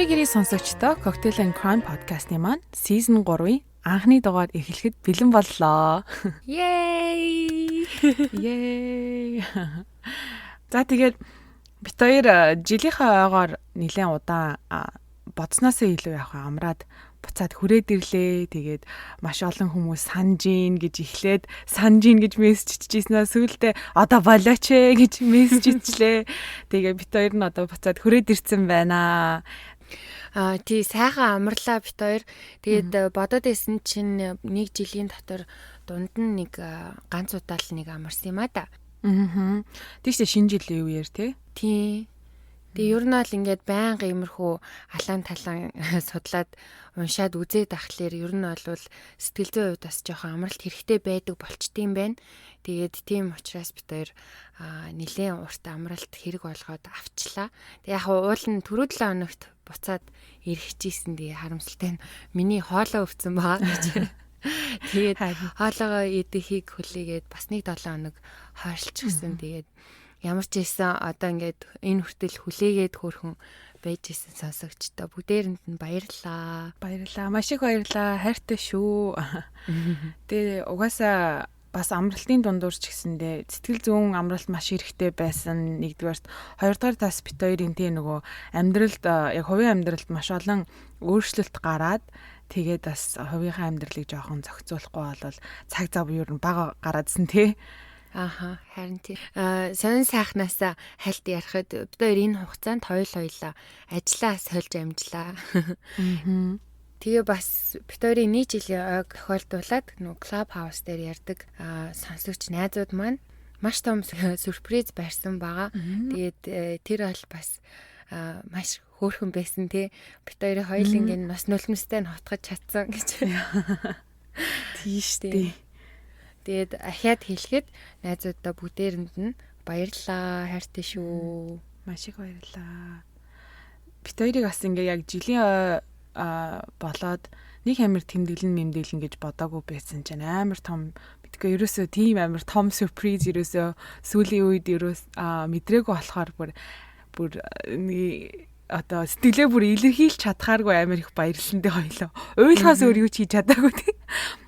Амрын гэрийн сонсогчдоо Cocktail and Crime podcast-ны маань season 3-ийн анхны дугаар эхлэхэд бэлэн боллоо. Yay! Yay! За тэгээд бид хоёр жилийнхаа ойгоор нэлээд удаан бодсноосоо илүү яг амраад буцаад хүрээд ирлээ. Тэгээд маш олон хүмүүс санжин гэж эхлээд санжин гэж мессеж ичижсэн. Сүүлдээ одоо болооч ээ гэж мессеж ичлээ. Тэгээд бид хоёр нь одоо буцаад хүрээд ирсэн байна. Тий сайхан амарлаа бит хоёр. Тэгээд бодоод исэн чинь нэг жилийн дотор дунд нь нэг ганц удаа л нэг амарсан юм а да. Аа. Тийш шинэ жилийн үеэр тий. Тэгээ ер нь бол ингээд байнга иймэрхүү алаан талан судлаад уншаад үзээд ахлаар ер нь бол сэтгэл зүйн хувьд бас жоохон амралт хэрэгтэй байдаг болчтiin байна. Тэгээд тийм учраас бид хоёр нэлээд урт амралт хэрэг болгоод авчлаа. Тэг яг уул нь түрүү 7 хоногт буцаад ирэхжсэн. Тэгээ харамсалтай нь миний хоолоо өвцөн байгаа гэж. Тэгээд хоолоогоо идэхийг хүлээгээд бас нэг 7 хоног хойшлчихсан. Тэгээд ямар ч ийсэн одоо ингээд энэ хүртэл хүлээгээд хөөрхөн байж исэн сонсогчдоо бүгдээрэнд нь баярлалаа. Баярлалаа. Маш их баярлалаа. Хайртай шүү. Тэгээ угаасаа бас амралтын дундуур ч гэсэндээ сэтгэл зүйн амралт маш хэрэгтэй байсан. Нэгдүгээрт, хоёрдугаар тас бит хоёрын тий нөгөө амьдралд яг хувийн амьдралд маш олон өөрчлөлт гараад тэгээд бас хувийнхаа амьдралыг жоохон зохицуулахгүй болол цаг зав юу н бага гараадсэн тий. Аха, харин тий. Сонин сайхнаас хальт ярахад бид хоёр энэ хугацаанд хоёулаа ажиллаа сольж амжлаа. Тэгээ бас бид хоёрын нэг жилийн ойг тохиолдуулаад нөгөө клуб хаус дээр ярддаг сонсогч найзууд маань маш том сюрприз барьсан байгаа. Тэгээд тэр бол бас маш хөөрхөн байсан тий. Бид хоёрын хоёулангийн нас нулимстай нь хотгож чадсан гэж. Тийш тий. Тэгээд ахиад хэлэхэд найзуудаа бүгдээрэнд нь баярлалаа, хайртай шүү. Маш их баярлалаа. Бид хоёрыг бас ингээ яг жилийн болоод нэг амир тэмдэглэн мэмдэглэн гэж бодоагүй байсан чинь амар том битгээ ерөөсөө тийм амар том сюрприз ерөөсөө сүүлийн үед мэдрээгүй болохоор бүр одоо сэтгэлээ бүр илэрхийлж чадхааргүй амар их баярлсан дээ хоёлоо. Уйлахаас өөр юу ч хийж чадаагүй тий.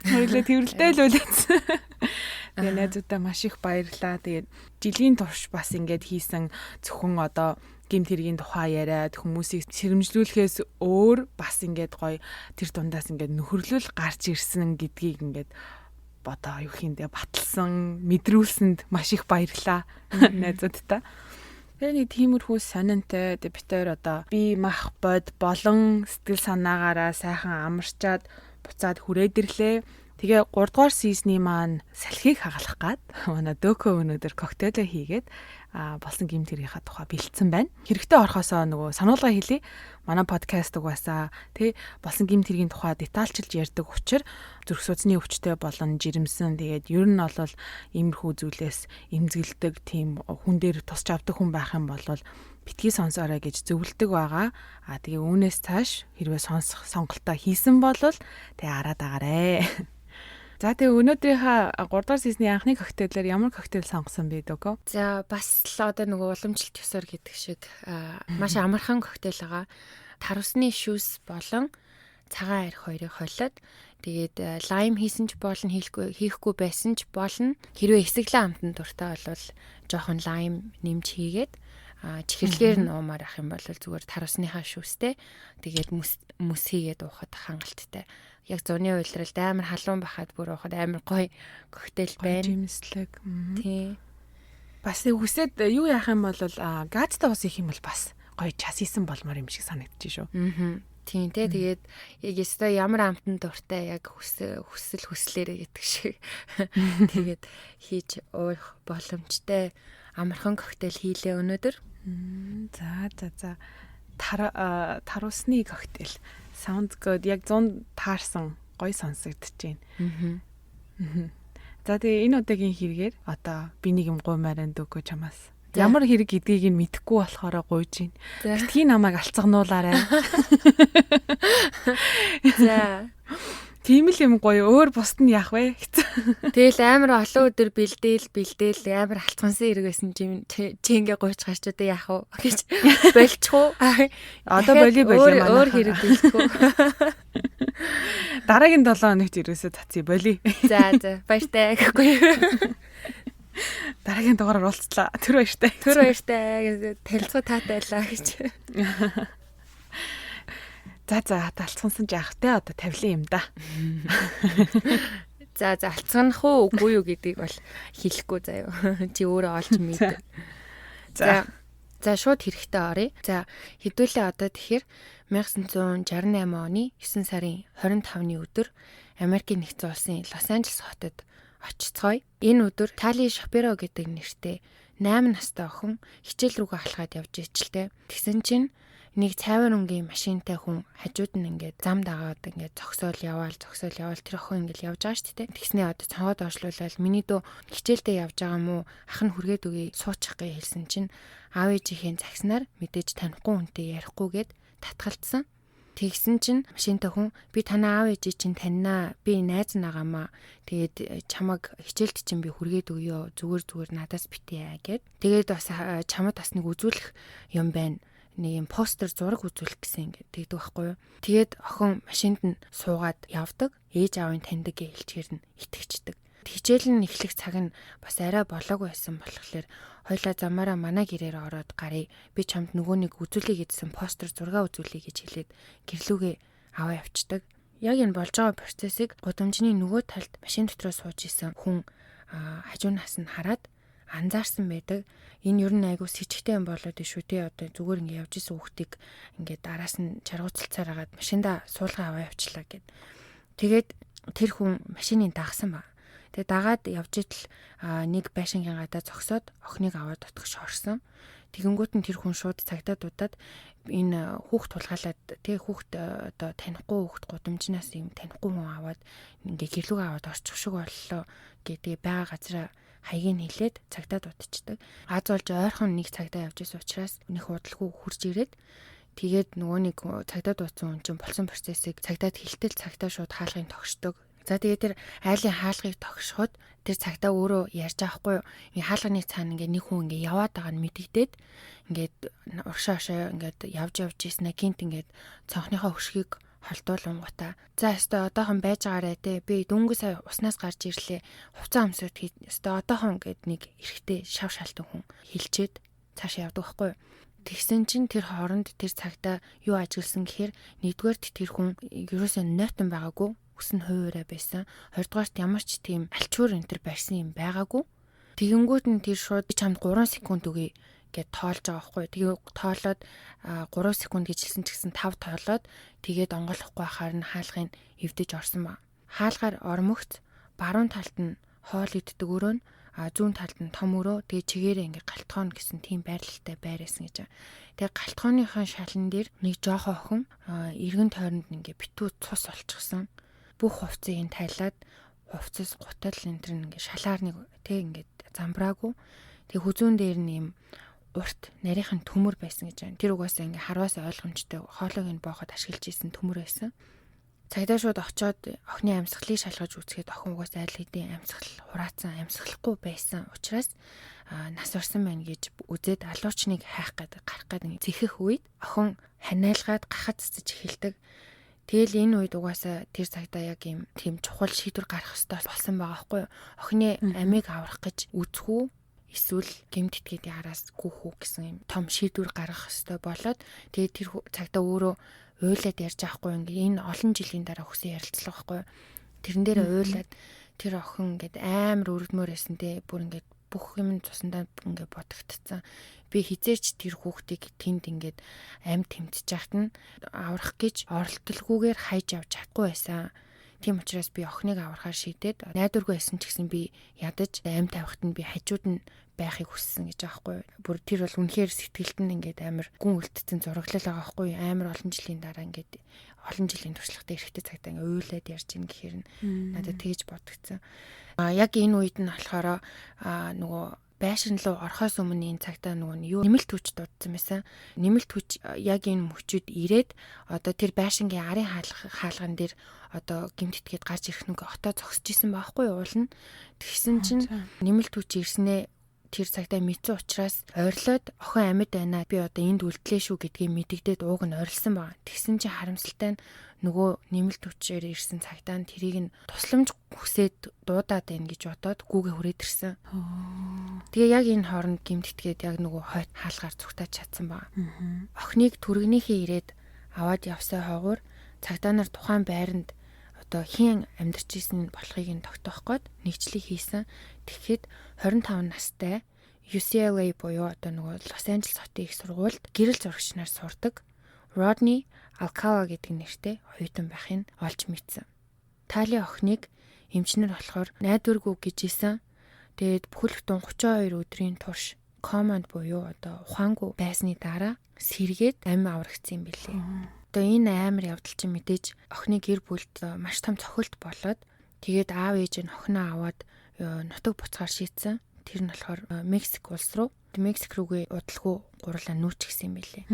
Хоёлоо тэрвэртэй л үлээсэн. Тэгээ найзуудаа маш их баярлаа. Тэгээд жилийн турш бас ингээд хийсэн зөвхөн одоо гэмт хэргийн тухай яриад хүмүүсийг сэрэмжлүүлэхээс өөр бас ингээд гоё тэр дундаас ингээд нөхөрлөл гарч ирсэн гэдгийг ингээд бодоо юу хийндээ баталсан, мэдрүүлсэнд маш их баярлаа найзуудтай. Тэгээ нэг тиймэрхүү сонинтой бид хоёр одоо би мах бод болон сэтгэл санаагаараа сайхан амарчаад буцаад хүрээд ирлээ. Тэгээ 3 дугаар сизний маань салхийг хагалах гад манай дөкө өнөөдөр коктейлээ хийгээд болсон гэмт хэргийнхаа тухай бэлдсэн байна. Хэрэгтэй орохосоо нөгөө сануулга хэлье. Манай подкаст угаасаа тий болсон гэмт хэргийн тухай детальчилж ярьдаг учраас зүрх судасны өвчтөй болон жирэмсэн тэгээд ер нь бол иймэрхүү зүйлээс эмзэглэдэг тийм хүн дээр тусч авдаг хүн байх юм бол битгий сонсоорой гэж зөвлөдөг байгаа. Тэгээ үүнээс цааш хэрвээ сонголтоо хийсэн бол тэгээ араад агаарэ. За тэгээ өнөөдрийнхээ 3 дугаар сизний анхны коктейлээр ямар коктейл сонгосон бэ дөкө? За бас л одоо нөгөө уламжлалт ёсоор гэдэг шиг маш амархан коктейл байгаа. Тарусны шүүс болон цагаан арх хоёрыг холиод тэгээд лайм хийсэн ч болно, хийхгүй байсан ч болно. Хэрвээ эсэглэн амтан дуртай бол жоохон лайм нэмж хийгээд чихэрлэгээр нь уумаар ах юм бол зүгээр тарусныхаа шүүстэй тэгээд мөс хийгээд уухад хангалттай. Яг зуны уйлралд амар халуун бахад бүр уухад амар гоё коктейл байна. Жимслэг. Тий. Бас үсээд юу яах юм бол газтай ус их юм бол бас гоё час хийсэн болмоор юм шиг санагдчих шүү. Тийм тий. Тэгээд яг өстой ямар амтан дуртай яг хүслээрээ гэдэг шиг тэгээд хийж уух боломжтой амархан коктейл хийлээ өнөөдөр. За. Тарусны коктейл. Sounds good. Яг 100 таарсан гоё сонсогдож байна. За тэгээ энэ удаагийн хэрэгээр одоо би нэг юм гуймаар энэ дөгөө чамаас. Ямар хэрэг гэдгийг нь мэдэхгүй болохоор гуйж байна. Битгий намайг алцгануулаарай. За. тийм л юм гоё. Өөр бусд нь яах вэ? Тэгэл амар олон өдөр бэлдээл амар алцгансан хэрэг байсан чи ингээ гойч гарч одоо яах вэ гэж болчих уу? Одоо боли манай. Өөр хэрэг бэлдэхгүй. Дараагийн 7 хоногт ерөөсөө цацъя боли. За баяртай гэхгүй. Дараагийн дугаараар уулзлаа. Тэр баяртай. Гэж танилцуу таатайлаа гэж. За алцгансан ч яах вэ? Одоо тавилын юм да. За алцганах уу үгүй юу гэдгийг бол хэлэхгүй заяа. Чи өөрөө олж мэд. За шууд хэрэгтэй оръё. За хэдүүлээ одоо тэгэхээр 1968 оны 9 сарын 25-ны өдөр Америкийн нэгдсэн улсын Лос Анжелес хотод очицгоё. Энэ өдөр Тали Шапиро гэдэг нэртэй 8 настай охин хичээл рүүгээ алхаад явж ижилтэй. Тэгсэн чинь нэг цайвар өнгийн машинтай хүн хажууд нь ингээд зам дагаад ингээд зогсоол яваал тэр охин ингээд явж байгаа шүү дээ. Тэгснээ одоо цонгод оршлуулаад миний дөө хичээлдээ явж байгаа мó ах нь хүргээд үгүй суучих гэж хэлсэн чинь аав ээжийнхээ загснаар мэдээж танихгүй хүнтэй ярихгүйгээд татгалцсан. Тэгсэн чинь машинтай хүн би танаа аав ээжийг чинь таньнаа. Би найз нагаамаа. Тэгээд чамаг хичээлд чинь би хүргээд өгөө. Зүгээр надаас битээ гэд. Тэгээд бас чамд бас нэг үзүүлэх юм байна. Нэг юм постэр зураг үзүүлэх гэсэн ингээд тэгдэг байхгүй юу. Тэгээд охин машинд нь суугаад явдаг. Ээж аавын таньдаг гэж хэлчихээр нь итгэждэг. Хичээл нь эхлэх цаг нь бас арай болоогүй байсан болохоор хоёлаа замаараа манай гэрээр ороод гарыг би чамд нөгөө нэг үзүүлэе гэдсэн постэр зураг үзүүлэе гэж хэлээд гэрлүүгээ аваа явцдаг. Яг энэ болж байгаа процессыг гудамжны нөгөө талд машин дотроо сууж исэн хүн хажуунаас нь хараад анзаарсан байдаг. Энэ ер нь айгуу сэжигтэй юм болоод шүү дээ. Одоо зүгээр ингэ явж исэн хүүхдийг ингээд араас нь чаргууцалцаар агаад машинда суулгаа аваа явчлаа гэд. Тэгээд тэр хүн машиныг дагсан ба. Тэгээд дагаад явж идэл нэг байшингийн гадаа зогсоод охиныг аваад утгах шорсон. Тэгэнгүүт нь тэр хүн шууд цагдаа дуудаад энэ хүүхд тулгаалаад тэг хүүхд одоо танихгүй хүүхд гудамжнаас юм танихгүй хүн аваад ингээ гэрлүүгээ аваад орчих шиг боллоо гэдэг байгаа газараа хаягийг хэлээд цагдаа дуудчихдаг. Аз болж ойрхон нэг цагдаа явж исэн учраас нэг худалгүй хурж ирээд тэгээд нөгөө нэг цагдаа дуудсан хүн чинь болсон процессыг цагдаад хэлтэл цагдаа шууд хаалгыг тогшдог. За тэгээд тэр айлын хаалгыг тогшоход тэр цагдаа өөрөө ярьж байгаа хгүй юу. Ингээ хаалганы цаана ингээ нэг хүн ингээ яваад байгаа нь мэдэгдээд ингээд уршаашаа ингээд явж ийснэ гинт ингээд цонхныхоо хөшгийг холдуулангуудаа. За өстө одоохон байж байгаарэ те. Би дөнгөж сая уснаас гарч ирлээ. Хувцас өмсөд өстө одоохон гэд нэг эрэхтэй шав шалтан хүн хилчээд цаашаа явдаг байхгүй юу. Тэгсэн чинь тэр хооронд тэр цагтаа юу ажигласан гэхээр нэгдүгээрт тэр хүн ерөөсөө нойтон байгаагүй. Үс нь хуваараа байсан. Хоёрдугаарт ямар ч тийм альчуур энэ төр барьсан юм байгаагүй. Тэгэнгүүт нь тэр шууд чамд 3 секунд өгье гэд тоолж байгаа байхгүй. Тэгээ тоолоод 3 секунд гэж хэлсэн ч гэсэн 5 тоолоод тэгээд онгойлохгүй байхаар нь хаалгыг эвдэж орсон ба. Хаалгаар ормогц баруун талд нь хоол иддэг өрөө нь зүүн талд нь том өрөө тэгээ чигээрээ ингээ галтгооно гэсэн тийм байрлалтай байрсан гэж. Тэгээ галтгооныхаа шалан дээр нэг жоохон охин эргэн тойронд ингээ битүү цус олчихсан. Бүх хувцсыг тайлаад хувцас гутал энэ төр ингээ шалаар нэг тэг ингээ замбраагүй. Тэг хүзүүн дээр нь юм урт нарийнхан төмөр байсан гэж байна. Тэр угаасаа ингээ харваас ойлгомжтой хоолойг нь бооход ашиглаж исэн төмөр байсан. Цагдаа шууд очоод охины амьсгалыг шалгаж үзэхэд охин угаасаа аль хэдийн амьсгал хураацсан, амьсгалахгүй байсан учраас нас орсон байна гэж үзээд алуучныг хайх гэдэг гарах гэдэг зэхэх үед охин ханиалгаад гахад цэцэж эхэлдэг. Тэгэл энэ үед угаасаа тэр цагдаа яг юм тийм чухал шийдвэр гаргах хэрэгтэй болсон байгаа байхгүй юу? Охины амийг аврах гэж үзэх үү? Эсвэл гэмтэтгээд яраас гүөх үү гэсэн юм том шийдвэр гаргах хэрэгтэй болоод тэгээд тэр цагдаа өөрөө уйлаад ярьж байхгүй ингээ энэ олон жилийн дараа хүсэн ярилцлага байхгүй юу? Тэрэн дээр уйлаад тэр охин ингээд амар өргөмөр байсан те бүр ингээд бүх юм цусандаа ингээд бодогдцсан. Би хизээч тэр хүүхдийг тэнд ингээд амьд тэмцэж яхад нь аврах гэж оролдолгүйгээр хайж явж чадахгүй байсан. Тийм учраас би охиныг аврахаар шийдээд найдваргүй байсан ч гэсэн би ядаж амьд тавихт нь би хажууд нь байхыг хүссэн гэж байгаа байхгүй. Бүр тэр бол үнэхээр сэтгэлд нь ингээд амар гүн үлдсэн зураглал байгаа байхгүй. Амар олон жилийн дараа ингээд олон жилийн туршлагатай эрэгтэй цагтаа ингээд уйлаад ярьж ийн гэхээр надад тэгж бодогдсон. Яг энэ үед нь болохоор нөгөө байшин руу орохоос өмнө энэ цагтаа нөгөө юу нэмэлт хүч дуудсан байсан. Нэмэлт хүч яг энэ мөчөд ирээд одоо тэр байшингийн арын хаалган дээр одоо гимтэтгээд гарч ирэх нэг отоо зогсож исэн байхгүй юу уулна. Тэгсэн чинь нэмэлт хүч ирснээ тэр цагтаа мэдсэн учраас ойрлоод охин амьд байна. Би одоо энд үлдлээ шүү гэдгийг мэдэгдээд ууг нь ойрлсон байна. Тэгсэн чинь харамсалтай нь нөгөө нэмэлт хүчээр ирсэн цагтаа тэрийг нь тусламж хүсээд дуудаад байна гэж бодоод гүүгээ хүрээд ирсэн. Тэгээ яг энэ хооронд гимтэтгээд яг нөгөө хойд хаалгаар зүгтаач чадсан байна. Охиныг түргэнийхээ ирээд аваад явсаа хойгоор цагдаа нар тухайн байранд одоо хийн амьдарч исэн болохыг нь тогтоох гээд нэгжлэг хийсэн. Тэгэхэд 25 настай UCLA буюу одоо нөгөө Лос Анжелес хотын их сургуульд гэрэл зурагч нар сурдаг Rodney Alcala гэдэг нэртэй оюутан байхыг олж мэдсэн. Тали охиныг эмчнэр болохоор найдваргүй гэж исэн. Тэгээд бүхэл бүтэн 32 өдрийн турш команд буюу одоо ухаангүй байсны дараа сэргээд амь аврагдсан юм билээ. Одоо энэ амар явдал чинь мэдээж охины гэр бүлд маш том цохилт болоод тэгээд аав ээж нь охиноо аваад нутаг буцахаар шийдсэн. Тэр нь болохоор Мексик улс руу руугээ удалгүй гурлаа нүүчихсэн юм билээ.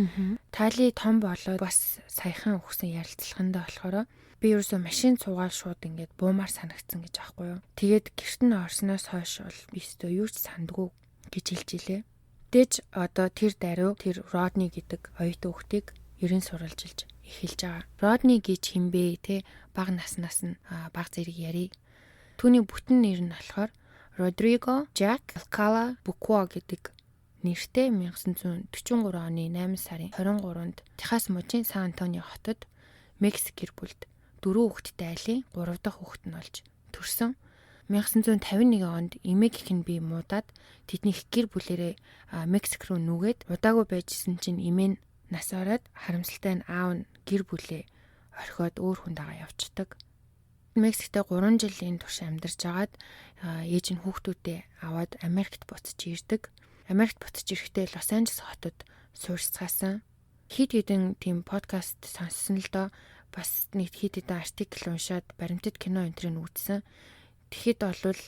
Тали том болоод бас саяхан өгсөн ярилцлаганда болохоор би ерөөсөө машин цугаал шууд ингээд буумаар санагдсан гэж аахгүй юу. Тэгээд гэрт нь орсноос хойш бол би өөртөө юу ч сандгүй гэж хэлж илээ. Дэж одоо тэр даруй тэр Родни гэдэг оюутан хүүхдийг ерэн сурвалжилж эхэлж байгаа. Родни гэж хинбэ те бага наснаас нь бага зэрэг ярий. Түүний бүтэн нэр нь болохоор Rodrigo Jack Alcala Bucua гэдэг нэртэй 1943 оны 8 сарын 23-нд Техас мужийн Сан Антонио хотод Мексик гэр бүлд 4 хүүхэдтэй айлын 3 дахь хүүхэд нь болж төрсөн. 1951 онд эмээг их нь бие муудаад тэдний гэр бүлээрээ Мексик руу нүгээд удаагүй байжсэн чинь эмээ нь нас ороод харамсалтай нь аав нь гэр бүлээ орхиод өөр хүн дагаа явцдаг. Мексикт 3 жилийн турш амьдарч агаад ээж нь хүүхдүүдээ аваад Америкт буцаж ирдэг. Америкт буцаж ирэхдээ Лос Анжелес хотод суурьцгаасан. Хит хитэн тийм подкаст сонссон л доо бас нэг хит хитэн артикл уншаад баримтат кино энтрийг үзсэн. Тэгэхэд болвол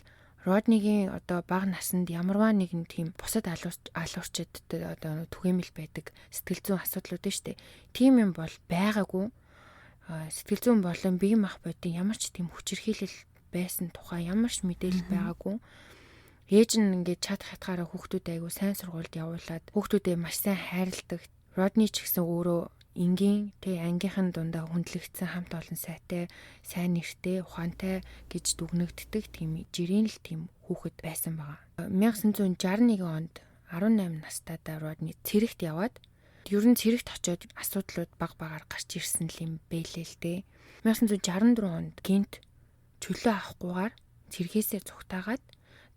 Роднигийн одоо бага наснд ямарваа нэгэн тийм бусад алуурчдад одоо түгээмэл байдаг сэтгэл зүйн асуудлууд нь штэ. Тийм юм бол байгаагүй. Сэтгэл зүйн болон бие махбодын ямар ч тийм хүчирхийлэл байсан тухай ямар ч мэдээлэл байгаагүй. Ээж нь ингээд чад хатгаараа хүүхдүүд айгу сайн сургуульд явуулаад хүүхдүүдээ маш сайн хайрладаг. Родни ч гэсэн өөрөө энгийн тэг ангийнхан дундаа хүндлэгдсэн хамт олон сайтай, сайн нэртэй, ухаантай гэж дүгнэгддэг тийм жирийн л тийм хүүхэд байсан байгаа. 1961 онд 18 настайдаа Родни цэрэгт яваад ер нь цэрэгт очиод асуудлууд баг багаар гарч ирсэн юм бэлээ л дээ. 1964 онд гинт чөлөө авахгүйгээр цэргээсээ цугтаагаад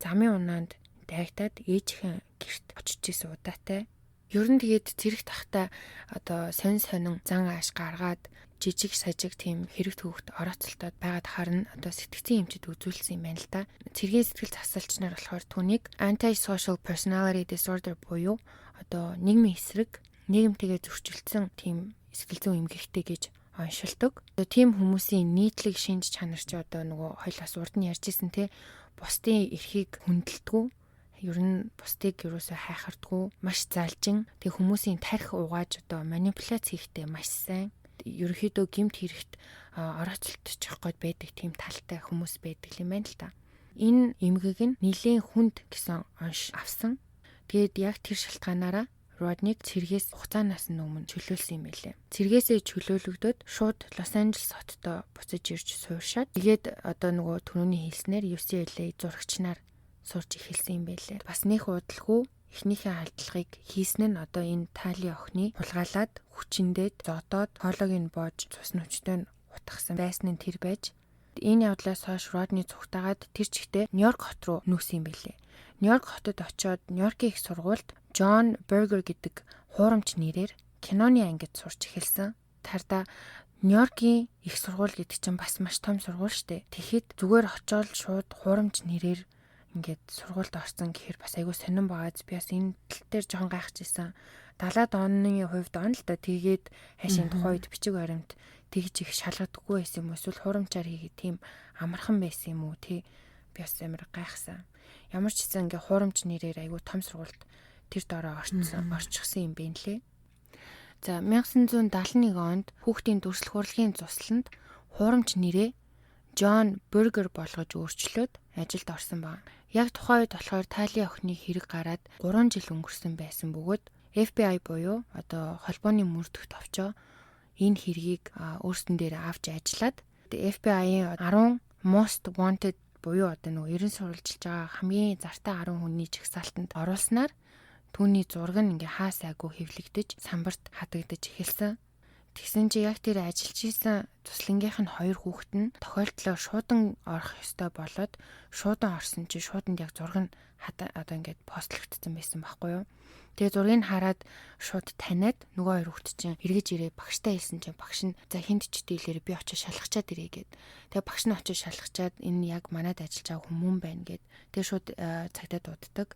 замын унаанд дайгтаад ээжийнхэн гэрт очиж исэн удаатай. Ер нь тэгээд цэрэгт тахта одоо сонин зан ааш гаргаад жижиг сажиг тийм хэрэг төвөгт орооцолтоод байгаад харна одоо сэтгцийн эмчэд үзүүлсэн юм байна л да. Цэргийн сэтгэл засалч нар болохоор түүнийг antisocial personality disorder буюу одоо нийгмийн эсрэг нийгэмтэйгээ зөрчилдсөн тийм сэтгэл зүйн эмгэгтэй гэж оншилдог. Одоо тийм хүмүүсийн нийтлэг шинж чанар чи одоо нөгөө хоёлаас урд нь ярьжсэн те бусдын эрхийг хүндэлдэггүй, ер нь бусдыг юусоо хайхардаггүй, маш залжин, тэг хүмүүсийн тархи угааж одоо манипуляц хийхдээ маш сайн. Ерөнхийдөө гэмт хэрэгт орооцолтчих гээд байдаг тийм талтай хүмүүс байдаг юм байна л та. Энэ эмгэг нь нилийн хүнд гэсэн онш авсан. Тэгээд яг тэр шалтгаанаараа Родник цэргээс хугацаанаас өмнө чөлөөлсөн юм байлээ. Цэргээсээ чөлөөлөгдөд шууд Лос Анжелес хотод буцаж ирж сууршаад тэгээд одоо нөгөө түрүүний хэлснээр UCLA зурагч нар сурч эхэлсэн юм байлээ. Бас нэх удалгүй эхнийхээ халдлагыг хийсэн нь одоо энэ Тали охины хулгайлаад хүчиндээд зодоод хоолойг нь боож цус нүчтэй утгасан байсан нь тэр байж энэ явдлаас хойш Родни цугтаагаад тэр чигтээ Нью-Йорк хот руу нүүсэн юм байлээ. Нью-Йорк хотод очиод Нью-Йоркийн их сургуульд John Berger гэдэг хуурамч нэрээр киноны ангид сурч эхэлсэн. Тарда Нью-Йоркийн их сургууль гэдэг чинь бас маш том сургууль штэ. Тэгэхэд зүгээр очиод шууд хуурамч нэрээр ингээд сургуульд орсон гэхээр бас айгүй сонирн байгааз би бас энэ тал дээр жоохон гайхажсэн. 70-аад оны хувьд он л да тэгээд хайшийн тухайн үед бичиг баримт тэгж их шалгадаггүй байсан юм эсвэл хуурамчаар хийгээд тийм амархан байсан юм уу тий би бас амар гайхсан. Ямар ч гэсэн ингээ хуурамч нэрээр айгүй том сургуульд тэр дороо орчихсон юм бэ нэлээ. За 1971 онд хүүхдийн дүрслэх урлагийн тусланд хуурамч нэрээ John Burger болгож өөрчлөөд ажилд орсон баг. Яг тухайн үед болохоор Тали охины хэрэг гараад 3 жил өнгөрсөн байсан бөгөөд FBI буюу одоо холбооны мөрдөх товчоо энэ хэргийг өөрсдөн дээр авч ажиллаад FBI-ийн 10 Most Wanted буюу одоо нөгөө 90 сурвалжилж байгаа хамгийн зартай 10 хүний жагсаалтанд оруулснаар түүний зураг нь ингээ хаа сайгүй хэвлэгдэж самбарт хадагдаж эхэлсэн. Тэгсэн чи яг тэр ажиллаж исэн туслангийнх нь 2 хүүхэд нь тохиолдлоор шуудан орох ёстой болоод шуудан орсон чи шууданд яг зураг нь одоо ингээд постлогдсон байсан байхгүй юу. Тэгээ зургийг хараад шууд таниад нөгөө 2 хүүхэд чинь эргэж ирээ багштай хэлсэн чинь багш нь за хинт ч дийлэр би очиж шалгачаад ирээ гэд. Тэгээ багш нь очиж шалгачаад энэ яг манад ажиллаж байгаа хүмүүн байна гэд. Тэгээ шууд цагдаа дууддаг.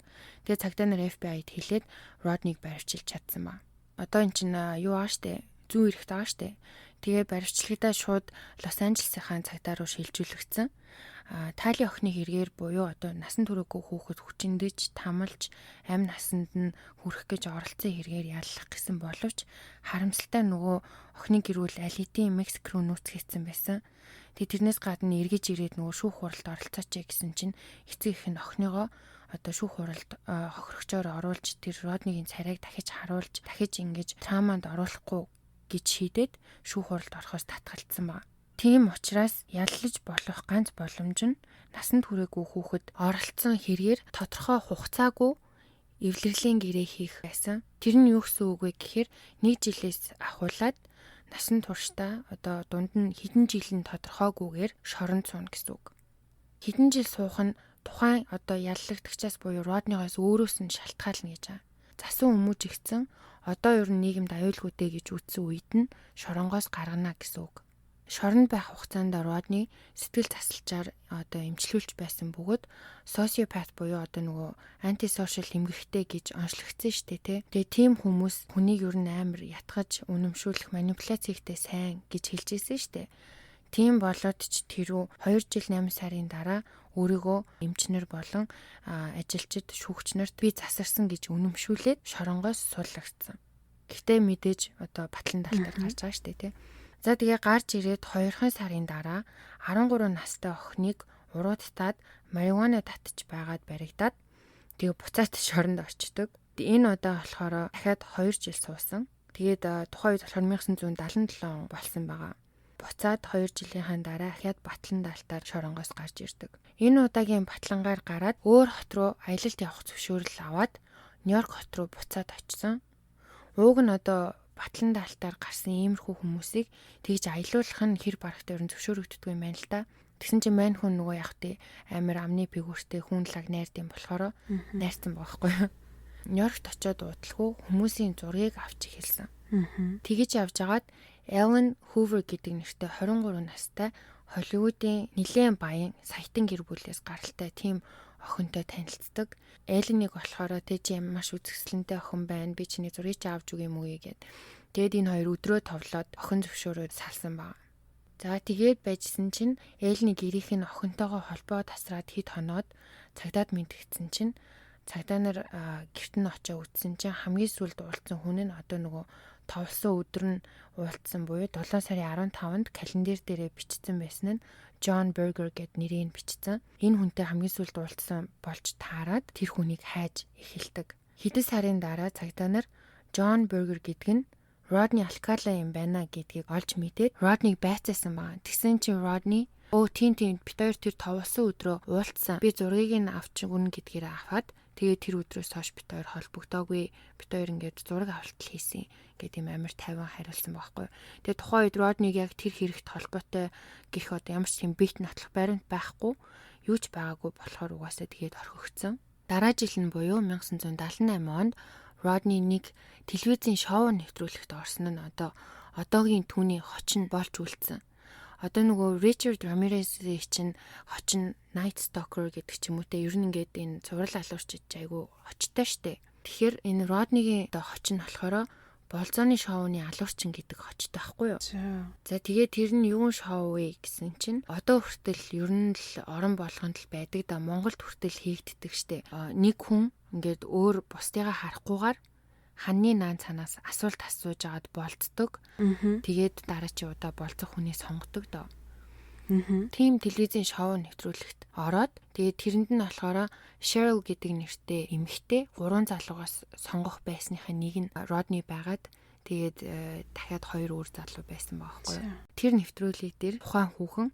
Тэгээ цагдаа нар FBI-д хэлээд Родниг баривчилж чадсан ба. Одоо эн чинь юу аа штэ зүүн эрэхт байгаа штэ. Тэгээ баривчлагдаа шууд Лос Анжелесийн цагдаа руу шилжүүлэгдсэн. Тали охины хэрэгээр буюу одоо насан туршаагүй хүүхэд хүчиндэж, тамалж, амь насанд нь хүрэх гэж оролцсон хэрэгээр яллах гэсэн боловч харамсалтай нөгөө охины гэр бүл аль хэдийн Мексик руу нүүцгээсэн байсан. Тэгээ тэрнээс гадна эргэж ирээд нөгөө шүүх хуралд оролцооч гэсэн чинь эцэг их нь охиныгоо одоо шүүх хуралд хохирогчоор оруулж тэр Роднигийн царайг дахиж харуулж дахиж ингэж трааманд оруулахгүй гэж шийдээд шүүх хуралд орохоос татгалцсан баг. Тийм учраас яллаж болох ганц боломж нь насанд хүрээгүй хүүхэд оролцсон хэрэгээр тодорхой хугацаагүй эвлэрлийн гэрээ хийх байсан. Тэр нь юу гэсэн үг вэ гэхээр 1 жилээс ахуулаад насан туршдаа одоо дунд нь хэдэн жилийн тодорхойгүйгээр шоронд сууна гэсэн үг. Хэдэн жил суух нь тухайн одоо яллагдагчаас буюу Роднигоос өөрөөс нь шалтгаална гэж байгаа. Засан хүмүүжигдсэн одоо ер нь нийгэмд аюулгүйтэй гэж үзсэн үед нь шоронгоос гаргана гэсэн үг. Шоронд байх хугацаанд Родни сэтгэл засалчаар одоо эмчлүүлж байсан бөгөөд социопат буюу одоо нөгөө антисошиал эмгэгтэй гэж онцлогдсон шүү дээ тий. Тэгээ тийм хүмүүс хүнийг ер нь амар ятгаж үнэмшүүлэх манипуляц хийхтэй сайн гэж хэлж ирсэн шүү дээ. Тийм болоод ч тэрүү 2 жил 8 сарын дараа өөрийгөө эмчнэр болон ажилчид шүүгчнэрт би засарсан гэж үнэмшүүлээд шоронгоос суулгагдсан. Гэхдээ мэдээж одоо батлан талтаар гарч байгаа шүү дээ тий. За тэгээ гарч ирээд 2 сарын дараа 13 настай охиныг уруудтаад марихуана татж байгаад баригдаад тэгээ буцаат шоронд орчдөг. Энэ удаа болохоор дахиад 2 жил суусан. Тэгээд тухайн үед болохоор 1977 болсон байгаа. Буцаад 2 жилийн дараа дахиад батлан талтаар шоронгоос гарч ирдэг. Энэ удаагийн батлангаар гараад өөр хот руу аялалд явах зөвшөөрөл аваад Нью-Йорк хот руу буцаад очсон. Ууг нь одоо батлан даалтаар гарсан иймэрхүү хүмүүсийг тэгж аялуулах нь хэр барахтай өрн зөвшөөрөгддөг юм байна л да. Тэгсэн чинь мань хүн нөгөө явахтай амар амны фигүртэй хүн лаг найрдсан болохоор найрсан байхгүй юу. Нью-Йоркт очиод уудлахгүй хүмүүсийн зургийг авч эхэлсэн. Тэгэж явж агаад Эллен Хувер гэдэг нэртэй 23 настай Холливуудын нэлээд баян саятан гэр бүлээс гаралтай тийм охинтой танилцдаг. Элленийг болохоор тэ чи маш үзэсгэлэнтэй охин байна. Би чиний зургийг ч авч өгье мөгий гэд. Тэгэд энэ хоёр өдрөө товлоод охин зөвшөөрөөд салсан баг. За тэгээд байжсэн чинь Эллений гэрийнх нь охинтойгоо холбоо тасраад хэд хоноод цагдаад мэдгдсэн чинь цагдаа нар гэрт нь очиж үзсэн чинь хамгийн сүүлд уулзсан хүн нь одоо нөгөө товлсон өдөр нь уулзсан буюу 7 сарын 15-нд календар дээрээ бичсэн байсан нь John Burger гэд нэрийг бичсэн. Энэ хүнтэй хамгийн сүүлд уулзсан болж таарад тэр хүнийг хайж эхэлдэг. Хэдэн сарын дараа цагдаа нар John Burger гэдэг нь Rodney Alcala юм байна гэдгийг олж мэдээд Rodney-г байцаасан байна. Тэгсэн чинь Rodney тийм бид хоёр тэр товлсон өдрөө уулзсан. Би зургийг нь авч өгнө гэдгээрээ аваад тэгээ тэр өдрөөс хойш бид хоёр холбогдоогүй. Бид хоёр ингээд зураг авалтал хийсэн гэдэг юм амар тайван хариулсан байхгүй. Тэгээ тухайн үед Родниг яг тэр хэрэгт холбоотой гэх одоо ямар ч тийм бит нотлох баримт байхгүй. Юу ч байгаагүй болохоор угаасаа тэгээд орхигдсон. Дараа жил нь буюу 1978 онд Rodney нэг телевизийн шоу нэвтрүүлэгт орсон нь одоогийн түүний хочин болж үлдсэн. Одоо нөгөө Richard Ramirez-ийн чинь хочин Night Stalker гэдэг ч юм уу те ер нь ингээд энэ цуврал алуурчид айгу очтой штэ. Тэгэхээр энэ Rodney-гийн одоо хочин болохоор болзооны шоуны алуурчин гэдэг хочтой байхгүй юу? За тэгээд тэр нь юу шоу вэ гэсэн чинь одоо хүртэл ер нь л орон болгонд л байдаг да, Монголд хүртэл хийгддэг штэ. Нэг хүн ингээд өөр бусдыгаа харахгүйгээр ханны наан цанаас асуулт асууж агаад болцдог. Тэгээд дараачийн удаа болцох хүнээ сонгодог доо. Тийм телевизийн шоу нэвтрүүлэгт ороод тэгээд тэрэнд нь болохоор Cheryl гэдэг нэртэй эмэгтэй 3 залуугаас сонгох байсныхаа нэг нь Rodney байгаад тэгээд дахиад 2 өөр залуу байсан байхгүй юу. Тэр нэвтрүүлэг дээр тухайн хүүхэн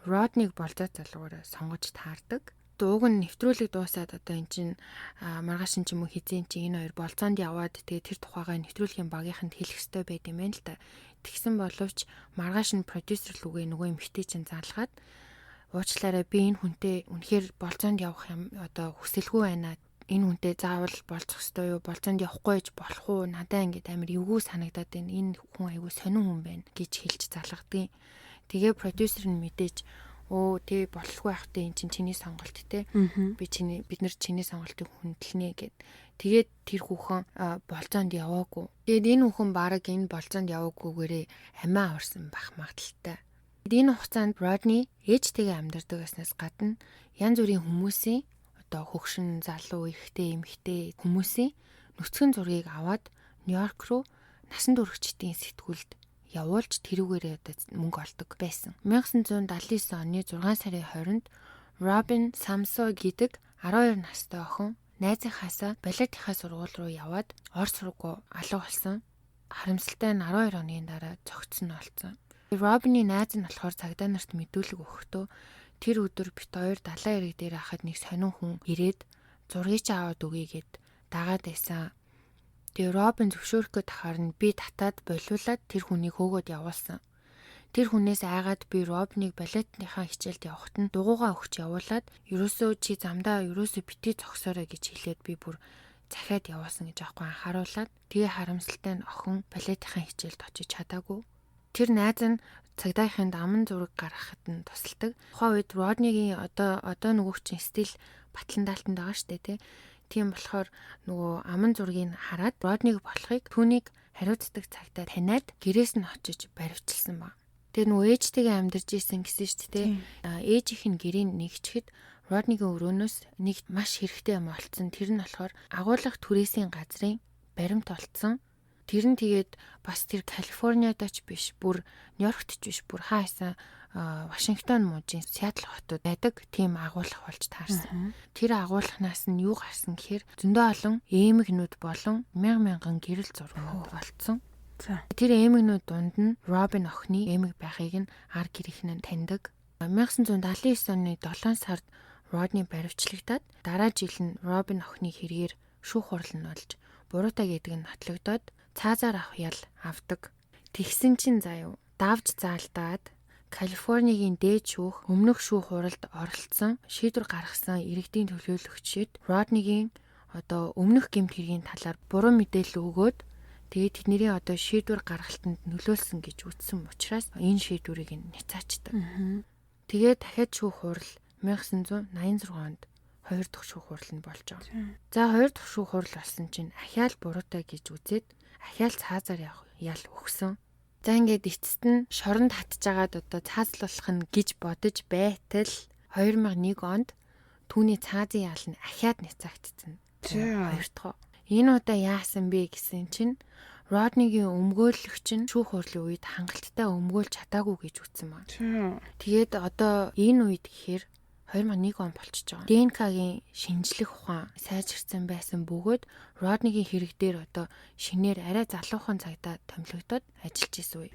Rodney-г болзоод залуугаар сонгож таардаг. Дууг нь нэвтрүүлэг дуусаад одоо эн чинь маргааш нь ч юм уу хизээ чи энэ хоёр болцоонд яваад тэгээд тэр тухайгаа нэвтрүүлгийн багийнханд хэлэх ёстой байт юм байна л та. Тэгсэн боловч маргааш нь продюсер лүгээ нөгөө эмэгтэй чинь залгаад уучлаарай би энэ хүнтэй үнэхээр болцоонд явах юм одоо хүсэлгүй байна. Энэ хүнтэй заавал болцох ёстой юу? Болцоонд явахгүй гэж болох уу? Надаа ингээд амар эвгүй санагдаад байна. Энэ хүн айгүй сонин хүн байна гэж хэлж залгадгийн. Тэгээ продюсер нь мэдээж тий болохгүй байх те эн чинь чиний сонголт те. Бид нар чиний сонголтыг хүндэлнэ гэд. Тэгээд тэр хүүхэн болзоонд яваагүй. Тэгээд энэ хүүхэн бараг энэ болзоонд яваагүйгээрээ амиа аварсан бах магадaltaй. Энэ хугацаанд Rodney ээжтэйгээ амьдардаг байснаас гадна янз бүрийн хүмүүсийн одоо хөгшин залуу эрэгтэй эмэгтэй хүмүүсийн нүцгэн зургийг аваад Нью-Йорк руу насан туршидтын сэтгүүлд явуулж тэрүүгээрээ одоо мөнгө олдог байсан. 1979 оны 6 сарын 20-нд Robin Samsoe гэдэг 12 настай охин найзынхаасаа балетийнхаа сургууль руу яваад Орос руу алга болсон. Харамсалтай нь 12 хоногийн дараа зогтсон болсон. Robin-ы найз нь болохоор цагдаа нарт мэдүүлэг өгөхдөө тэр өдөр бит хоёр далайн эрэг дээр хахад нэг сонин хүн ирээд зургийг ч аваад өгье гэд дагаад байсан. Тэгээ Robin зөвшөөрөх гээд тахаар нь би татаад болиулаад тэр хүнийг хөөгөөд явуулсан. Тэр хүнээс айгаад би Robin-ыг балетныхаа хичээлд явахад нь дугуйгаа өгч явуулаад ерөөсөө чи замдаа ерөөсөө битгий зогсоорой гэж хэлээд би бүр захиад явуулсан гэж аахгүй анхааруулад тэгээ харамсалтай нь охин балетынхаа хичээлд очиж чадаагүй. Тэр найз нь цагдаагийн аман зураг гаргахад нь тусалдаг. Тухайн үед Rodney-гийн одоо нөгөөх чинь стил батлан даалтанд байгаа штэ тий. Тийм болохоор нөгөө аман зургийг хараад Rodney-г болохыг түүнийг хариуцдаг цагтаа таниад гэрээс нь очиж баривчилсан ба. Тэгээ нөгөө ээжтэйгээ амьдарч исэн гэсэн штэ тий. Ээжийнх нь гэрийн нэгчгэд Rodney-гийн өрөөнөөс нэг маш хэрэгтэй юм олцсон. Тэр нь болохоор агуулгах түрээсийн газрын баримт олцсон. Тэр нь тэгээд бас тэр Калифорниад ч биш, бүр Нью-Йоркт ч биш, бүр хаасан Вашингтон мужийн Сиэтл хотод байдаг тийм агуулгах болж таарсан. Тэр агуулгахнаас нь юу гарсан гэхээр зөндөө олон эмэгнүүд болон мянган гэрэл зургууд олцсон. Тэр эмэгнүүд дунд нь Robin охины эмэг байхыг нь ар гэрийнхэн нь таньдаг. 1979 оны 7 сард Rodney баривчлагдаад дараа жил нь Robin охины хэрэгээр шүүх хурал нь болж буруутай гэдэг нь нотлогдоод цаазаар авах ял авдаг. Тэгсэн чинь заяа давж заалдаад Калифорнигийн дээд шүүх өмнөх шүүх хуралд оролцсон шийдвэр гаргасан иргэдийн төлөөлөгчид Rodney-гийн одоо өмнөх гэмт хэргийн талаар буруу мэдээлэл өгөөд тэгээд тэдний одоо шийдвэр гаргалтанд нөлөөлсөн гэж үзсэн учраас энэ шийдвэрийг няцаачдаг. Тэгээд дахиад шүүх хурал 1986 онд 2 дахь шүүх хурал нь болж байгаа. За 2 дахь шүүх хурал болсон чинь ахиал буруутай гэж үзээд ахиал цаазаар явах ял өгсөн. За ингээд эцэст нь шоронд татжгаад одоо цаазлуулах нь гэж бодож байтал 2001 онд түүний цаазын ял нь ахиад няцаагдсан. Хоёр дахь. Энэ удаа яасан бэ гэсэн чинь Rodney-гийн өмгөөлөгч нь шүүх хурлын үед хангалттай өмгөөлж чадаагүй гэж үзсэн маа. Тэгээд одоо энэ үед гэхээр 2001 он болчихж байгаа. ДНК-гийн шинжлэх ухаан сайжирсан байсан бөгөөд Rodney-гийн хэрэг дээр одоо шинээр арай залуухан цагтаа томилогдоод ажиллаж исэн үе.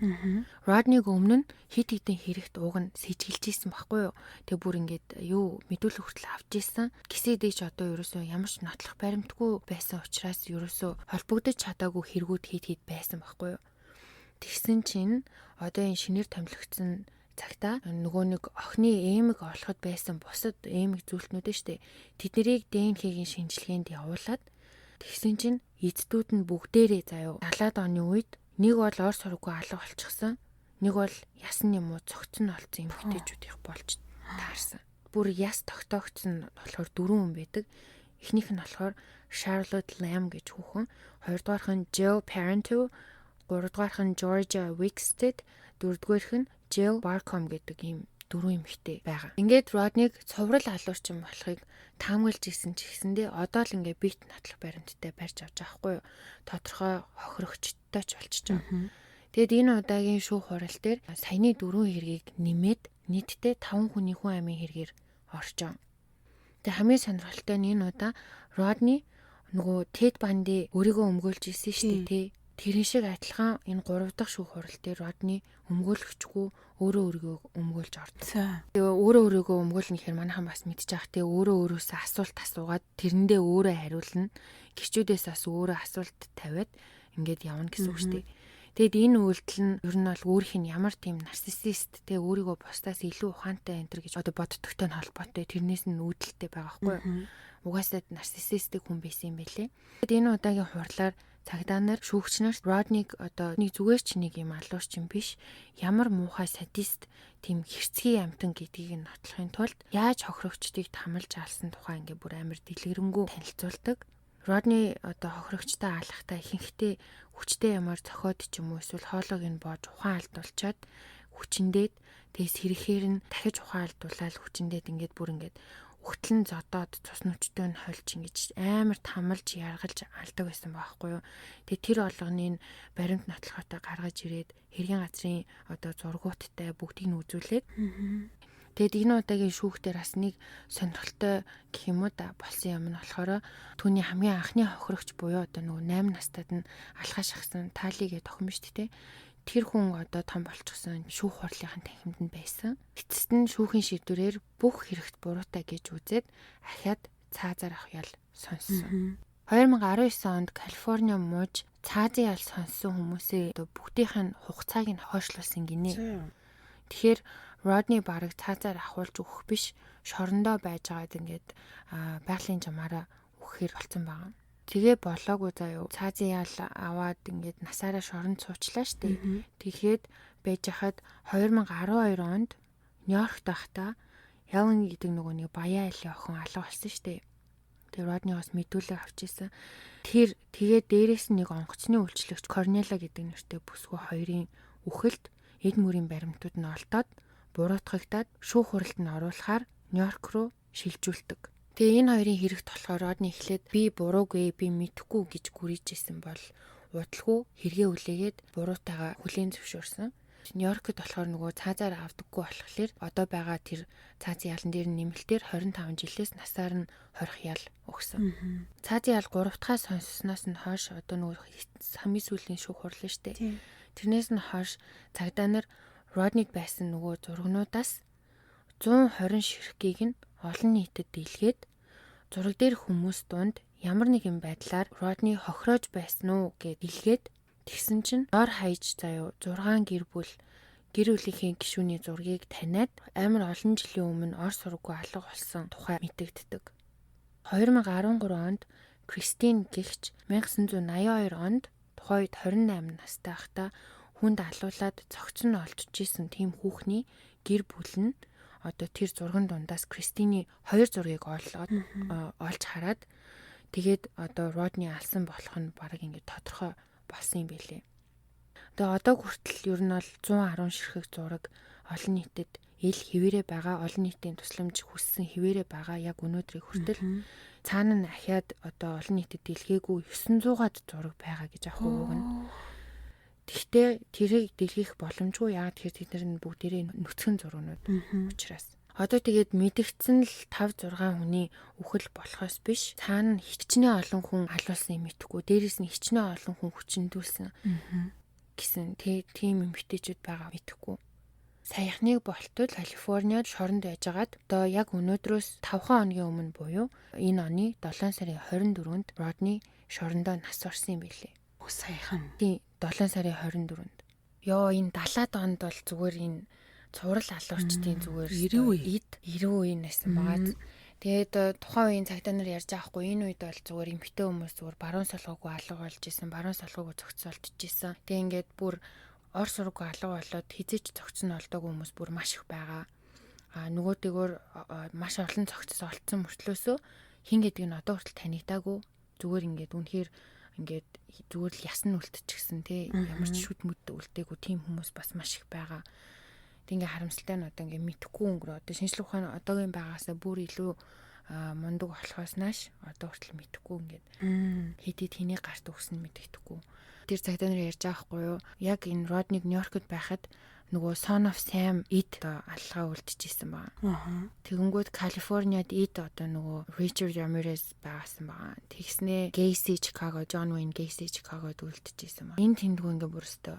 Rodney-г өмнө нь хит хитэн хэрэгт ууг нь сэжгэлж исэн байхгүй юу. Тэг бүр ингээд мэдүүлэг хүртэл авч исэн. Гисэдэж одоо ерөөсөө ямар ч нотлох баримтгүй байсан учраас ерөөсөө холбогдож чадаагүй хэрэгүүд хит байсан байхгүй юу. Тэгсэн чинь одоо энэ шинээр томилогдсон цагта нөгөө нэг охины эмэг олоход байсан бусад эмэг зүйлтнүүд нь штэ тэднийг ДНХ-гийн шинжилгээнд явуулаад тэгсэн чинь эцдүүд нь бүгдээрээ заяа 70-аад оны үед нэг бол ор сургууй алга болчихсон, нэг бол ясны юм уу цогцсон олцсон эмэгтэйчүүд их болж таарсан. Бүр яс тогтоогдсон болохоор 4 хүн байдаг. Эхнийх нь болохоор Charlotte Lamb гэж хүүхэн, хоёрдугаарх нь Jill Parenteau, гуравдугаарх нь Georgia Wickstead, дөрөвдүгээрх нь Jill Barcombe гэдэг ийм 4 эмэгтэй байгаа. Ингээд Родниг цоврал алуурчин болохыг таамаглаж исэн ч гэсэндээ одоо л ингээд бит нотлох баримттай барьж авч байгаа хгүй юу. Тодорхой хохирогчтой ч болчихж байгаа. Тэгэд энэ удаагийн шүүх хурал дээр саяны 4 хэргийг нэмээд нийтдээ 5 хүний хүн амын хэргээр орж байгаа. Тэгээ хамгийн сонирхолтой нь энэ удаа Родни нөгөө Ted Bundy өөрийгөө өмгөөлж исэн шүү дээ тий. Тэрэн шиг адилхан энэ 3 дахь шүүх хурал дээр Родни өмгөөлөгчгүй өөрөө өөрийгөө өмгөөлж орсон. Тэгээ өөрөө өөрийгөө өмгөөлнө гэхээр манайхан бас мэдчих. Тэгээ өөрөө өөрөөсөө асуулт асуугаад тэрэндээ өөрөө хариулна. Гэрчүүдээс бас өөрөө асуулт тавиад ингээд явна гэсэн үг шүү дээ. Тэгэд энэ үйлдэл нь ер нь бол өөрийнх нь ямар тийм нарциссист те өөрийгөө бусдаас илүү ухаантай энэ төр гэж одоо боддогтой нь холбоотой тэрнээс нь үүдэлтэй байгаа хгүй юу. Угаасаа нарциссистик хүн байсан юм байлээ. Тэгэд энэ удаагийн хурлаар цагдаа нар шүүгч нарт Родниг одоо нэг зүгээр ч нэг юм алуурчин биш ямар муухай садист тийм хэрцгий амтан гэдгийг нь нотлохын тулд яаж хохирогчдыг тамалж алсан тухай ингээ бүр амар дэлгэрэнгүй танилцуулдаг. Родни одоо хохирогчтой алхахтаа ихэнхдээ хүчтэй ямар зохиод ч юм уу эсвэл хоолойг нь боож ухаан алдуулчаад хүчндээд тэгс хэрэгхээр нь дахиж ухаан алдуулаад хүчндээд ингээд бүр ингээд өгтлэн зодоод цус нүчтэй нь хольж ингэж амар тамалж яргалж алдаг байсан байхгүй юу. Тэгээ тэр олгоныг баримт нотлохотой гаргаж ирээд хэргийн газрын одоо зургууттай бүгдийг нь үзүүлээд тэгэд энэ удаагийн шүүхтэр бас нэг сонирхолтой гэх юм уу да болсон юм нь болохоор түүний хамгийн анхны хохирогч буюу одоо нөгөө 8 настайд нь алхаа шахсан Тали гэдэг охин биш үү? Тэр хүн одоо том болчихсон шүүх хурлын танхимд нь байсан. Эцэст нь шүүхийн шийдвэрээр бүх хэрэгт буруутай гэж үзээд ахиад цаазаар авах ял сонссон. 2019 онд Калифорни мууж цаазын ял сонссон хүмүүсээ одоо бүгдийнх нь хугацааг нь хойшлуулсан гинэ. Тэгэхээр Родни бараг цаазаар ахуулж өгөх биш шорондоо байж байгаад ингээд байгалийн жамаараа өгөхөр болсон байгаа. Тэгээ болоогүй заяа цаазын ял аваад ингээд насаараа шоронд суучлаа штэ. Тэгэхэд байж хахад 2012 онд Нью-Йоркт байхдаа Ялан гэдэг нөгөө нэг баян айлын охин алга болсон штэ. Тэгээ Родниос мэдүүлэг авч ирсэн. Тэр тэгээ дээрээс нь нэг онгоцны үйлчлэгч Корнела гэдэг нэртэй бүсгүй хоёрын үхэлд эд мөрийн баримтууд нь олдоод буруутгагдаад шүүх хуралд нь оруулахаар Нью-Йорк руу шилжүүлдэг. Тэгээ энэ хоёрын хэрэгт болохоор Родни эхлээд би буруугүй би мэдэхгүй гэж гүрийж исэн бол удалгүй хэрэгээ үлээгээд буруутайгаа хүлээн зөвшөөрсөн. Нью-Йоркт болохоор нөгөө цаазаар авдаггүй болохоор одоо байгаа тэр цаазын ялан дээр нэмэлтээр 25 жилээс насаар нь хорих ял өгсөн. Цаазын ял 3 дахь сонссноос нь хойш одоо нөгөө хамгийн сүүлийн шүүх хурал штэ. Тэрнээс нь хойш цагдаа нар Роднид байсан нөгөө зургнуудаас 120 ширхгийг нь олон нийтэд дийлгээд зураг дээр хүмүүс дунд ямар нэгэн байдлаар Родни хохироож байсан уу гэд илгээд тэгсэн чинь дор хаяж заяо 6 гэр бүл гэр бүлийнхээ гишүүний зургийг таниад амар олон жилийн өмнө ор сургуу алга болсон тухай мэдэгддэг. 2013 онд Кристин гэгч 1982 онд тухайд 28 настай байхдаа хүнд алуулаад цогцон олдчихсэн тийм хүүхний гэр бүл нь одоо тэр зурган дундаас Кристиний 2 зургийг олж хараад тэгээд одоо Родни алсан болох нь бараг ингээд тодорхой болсон юм байлээ. Тэгээ одоо хүртэл ер нь бол 110 ширхэг зураг олон нийтэд ил хിവэрэ байгаа, олон нийтийн тусламж хүссэн хിവэрэ байгаа яг өнөөдрийг хүртэл цаана нь ахиад одоо олон нийтэд дэлгээгүй 900-аад зураг байгаа гэж авах үг нь. Гэхдээ тэрийг дэлгэх боломжгүй яа тэгэхээр тэд нар бүгдээрээ нүцгэн зургнууд учраас. Одоо тэгээд мэдгдсэн л 5 6 хүний үхэл болохоос биш цаана хичнээн олон хүн алуулсан юм итгэхгүй дээрээс нь хичнээн олон хүн хүчндүүлсэн гэсэн тийм эмгтээчүүд байгаа мэдэхгүй. Саяхныг болтол Калифорниуд шоронд байжгаад одоо яг өнөөдрөөс 5 хоногийн өмнө буюу энэ оны 7 сарын 24-нд Родни шорондоо нас орсон юм билээ. Саяхан. Тийм 7 сарын 24-нд. Йоо энэ 70-аад онд бол зүгээр энэ цуврал алуурчдын зүгээр 90 үе нэсэн байгаа. Тэгээд тухайн үеийн цагдаа нар ярьж байгаа хгүй энэ үед бол зүгээр эмхтэй хүмүүс зүгээр баруун солгоогүй алга болж исэн, баруун солгоогүй зөгцөлдөж исэн. Тэгээд ингээд бүр ор сургуу алга болоод хизээч зөгцөн олдог хүмүүс бүр маш их байгаа. Нөгөөдөөгөр маш олон зөгцөс олцсон мөртлөөсөө хин гэдэг нь одоо хүртэл танигдаагүй. Зүгээр ингээд үнэхээр ингээд зүгээр л ясн үлдчихсэн тий. Ямар ч шүд мүд үлдээгүй тийм хүмүүс бас маш их байгаа. Тэг ингээ харамсалтай нь одоо ингээ мэдхгүй өнгөрөө. Одоо шинжлэх ухааны одоогийн байгаасаа бүр илүү мундаг болохоос нааш одоо хүртэл мэдхгүй ингээд хэдий тэний гарт өгсөн мэддэхгүй. Тэр цагтаа нэр ярьж байгаа хгүй юу? Яг энэ Родник Нью-Йоркд байхад нөгөө Son of Sam Id одоо алгаа үлдчихсэн байгаа. Тэгэнгүүт Калифорниад Id одоо нөгөө Richard Ramirez байгасан байгаа. Тэгснээ Gacy Chicago, John Wayne Gacy Chicagoд үлдчихсэн байгаа. Энэ тэмдгүү ингээ бүрстөө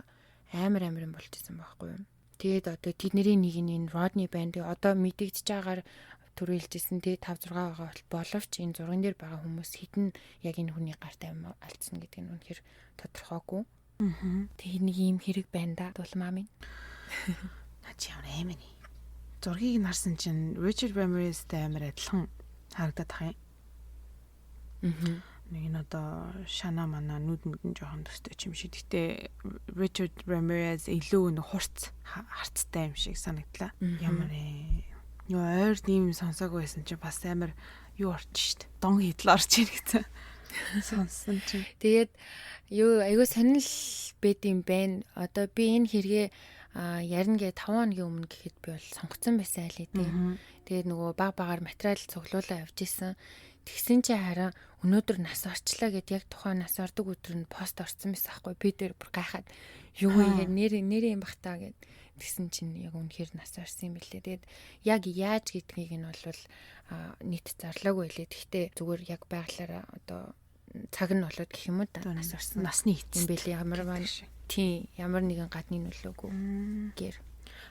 амар болчихсон байхгүй юу? Тэгээд одоо тэдний нэг нь энэ Rodney band одоо мэдэгдэж байгаагаар төрүүлжсэн тий 5 6 байгаа боловч энэ зурган дээр байгаа хүмүүс хитэн яг энэ хүний гарт алдсан гэдэг нь үнэхээр тодорхойгүй. Тэгээ нэг юм хэрэг байна да дулмаа минь. Наач ямар аймаг. Зургийг нарсан чинь Richard Ramirez-тэй амар адилхан харагдаад тах юм. Нэг нь одоо шана мана нүд мүдэн жоохон төстэй юм шиг. Гэтэ Richard Ramirez илүү нэг хурц харцтай юм шиг санагдлаа. Ямар ойр тийм сонсоогүй байсан чи бас амар юу орч штт. Дон хидл орч ир гэсэн. Сонссон чи. Тэгээд юу айгүй сонирхол байд юм байна. Одоо би энэ хэрэгээ ярина гэ 5 хоногийн өмнө гэхэд би бол сонгоцсон байсан айлээ тий. Тэгээд нөгөө багаар материал цуглуулаа явж исэн. Тэгсэн чи хараа өнөөдөр нас орчлаа гэд яг тухайн нас ордог өдөр нь пост орсон байсан аахгүй. Би дээр бүр гайхаад юу вэ нэр юм бах таа гэд тэгсэн чинь яг үнэхээр нас орсон юм билээ. Тэгээд яг яаж гэдгийг нь бол нийт зарлаагүй лээ. Гэхдээ зүгээр яг байглаараа одоо цаг нь болоод гэх юм уу да нас орсон. Насны эцэст юм билээ. Ямар нэгэн гадны нөлөөгүй гэр.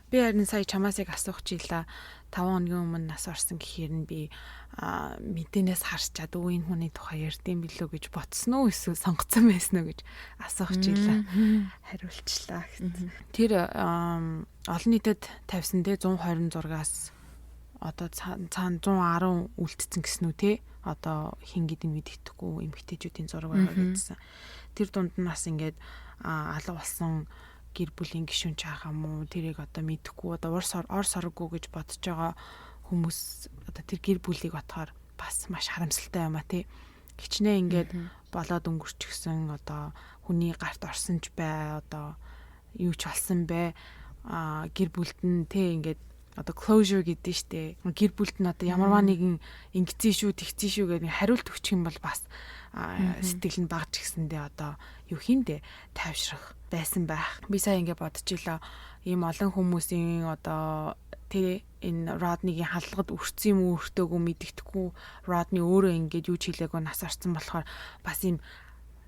Би харин сая чамаас яг асуух чийлээ 5 хоногийн өмнө нас орсон гэхээр нь би мэдэнээс харчаад энэ хүний тухай ярьдсан билүү гэж ботсон уу эсвэл сонгоцсон байсан уу гэж асуух чийлээ. Хариулчлаа гэсэн. Тэр олон нийтэд тавьсан те 126-аас одоо цаана 110 үлдсэн гэсэн үү те. Одоо хин гэдэг нь мэддэхгүй эмгтээчүүдийн зураг байгаа гэсэн. Тэр дунд нь бас ингээд алга болсон гэр бүлийн гишүүн чаахаа мó тэрийг одоо мэдэхгүй одоо ор сорггүй гэж бодож байгаа хүмүүс одоо тэр гэр бүлийг батгаар бас маш харамсалтай юм а тий. Хичнээн ингээд болоод өнгөрчихсөн одоо хүний гарт орсон ч бай одоо юу ч болсон бай гэр бүлд нь тий ингээд одоо closure гэдэг нь штэ гэр бүлд нь одоо ямарваа нэгэн ингэцэн шүү тэгцэн шүү гэдэг хариулт өгчих юм бол бас сэтгэл нь багж гисэндээ одоо юу хийндэ тайвшрах байсан байх. Би сая ингэ бодож илаа ийм олон хүмүүсийн одоо тэр энэ Роднигийн халдлагад өрцсөн юм уу өртөөгүй мэддэхгүй Родни өөрөө ингэж юу ч хэлээгүй нас орсон болохоор бас ийм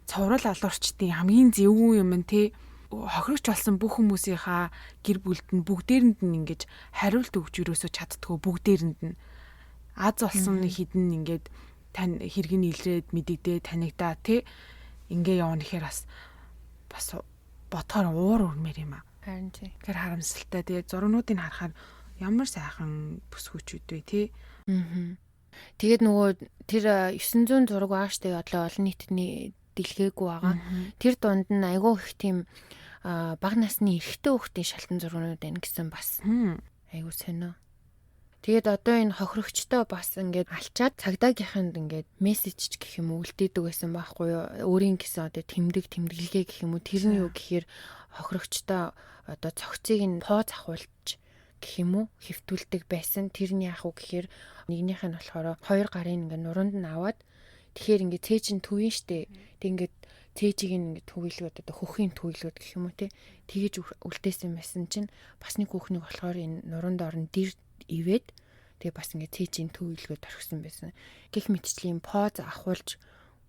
цоврал алуурчдын хамгийн зөвгүй юм нь тий хохирогч болсон бүх хүмүүсийнхаа гэр бүлд нь бүгдээрэнд нь ингэж хариулт өгч юусоо чаддгүй бүгдээрэнд нь аз болсон хідэн ингэж тань хэрэг нь илрээд мэдэгдээ танигдаа тий ингээ явна гэхээр бас ботхоор уур урмээр юм аа. Харин тий. Тэр харамсалтай. Тэгээд зургнуудыг харахаар ямар сайхан бүсгүүчүүд вэ тий. Тэгээд нөгөө тэр 900 зураг байгаа штэ одоо олон нийтний дэлгээгүй байгаа. Тэр дунд нь айгүй их тийм бага насны эрэгтэй хүүхдийн шалтан зургнууд байна гэсэн бас. Айгүй сонио. Тэгээд одоо энэ хохирогчтой бас ингээд алчаад цагдаагийнханд ингээд мессеж гэх юм уу үлдээдэг байсан байхгүй юу? Өөрийн гэсэн одоо тэмдэглэгээ гэх юм уу? Тэр нь юу гэхээр хохирогчтой одоо цогцыг нь пооз ахуулж гэх юм уу? Хэвтүүлдэг байсан. Тэр нь яах вэ гэхээр нэгнийх нь болохоор 2 гарын ингээд нуруунд нь аваад тэгэхээр ингээд цээж нь төвийн штэ. Тэг ингээд цээжийг ингээд түгэлгүүд одоо хөхийн түгэлгүүд гэх юм уу те. Тэгэж үлдээсэн байсан чинь бас нэг хүүхнийг болохоор энэ нуруунд орон дэр ивэд тэгээ бас ингээ цээжийн төв илгөөд орхисон байсан. Гэх мэтчлийн поз ахуулж